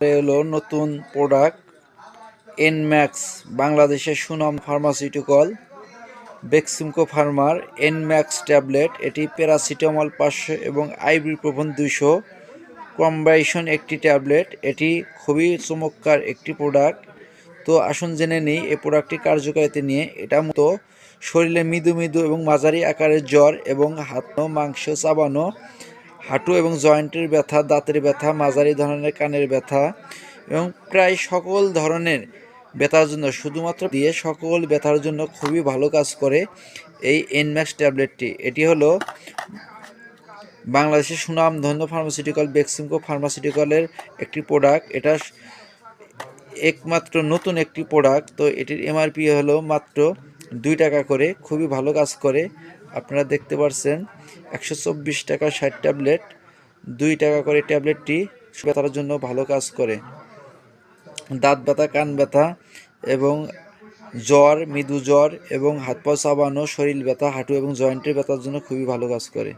হলো নতুন প্রোডাক্ট এনম্যাক্স, বাংলাদেশের সুনাম ফার্মাসিউটিক্যাল বেক্সিমকো ফার্মার এনম্যাক্স ট্যাবলেট। এটি প্যারাসিটামল 500 এবং আইবুপ্রোফেন 200 কম্বাইশন একটি ট্যাবলেট। এটি খুবই চমৎকার একটি প্রোডাক্ট। তো আসুন জেনে নিই এই প্রোডাক্টটির কার্যকারিতা নিয়ে। এটা মূলত শরীরে মৃদু মৃদু এবং মাঝারি আকারের জ্বর এবং হাত মাংস চাবানো, হাঁটু এবং জয়েন্টের ব্যথা, দাঁতের ব্যথা, মাঝারি ধরনের কানের ব্যথা এবং প্রায় সকল ধরনের ব্যথার জন্য, শুধুমাত্র দিয়ে সকল ব্যথার জন্য খুবই ভালো কাজ করে এই এনম্যাক্স ট্যাবলেটটি। এটি হলো বাংলাদেশের সুনামধন্য ফার্মাসিউটিক্যাল বেক্সিমকো ফার্মাসিউটিক্যালের একটি প্রোডাক্ট। এটা একমাত্র নতুন একটি প্রোডাক্ট। তো এটির এমআরপি হলো মাত্র 2 টাকা করে। খুবই ভালো কাজ করে। আপনারা দেখতে পাচ্ছেন 124 টাকা 60 ট্যাবলেট, 2 টাকা করে ট্যাবলেটটি ব্যথার জন্য ভালো কাজ করে। দাঁত ব্যথা, কান ব্যথা এবং জ্বর, মৃদু জ্বর এবং হাত পা চাবানো, শরীর ব্যথা, হাঁটু এবং জয়েন্টের ব্যথার জন্য খুবই ভালো কাজ করে।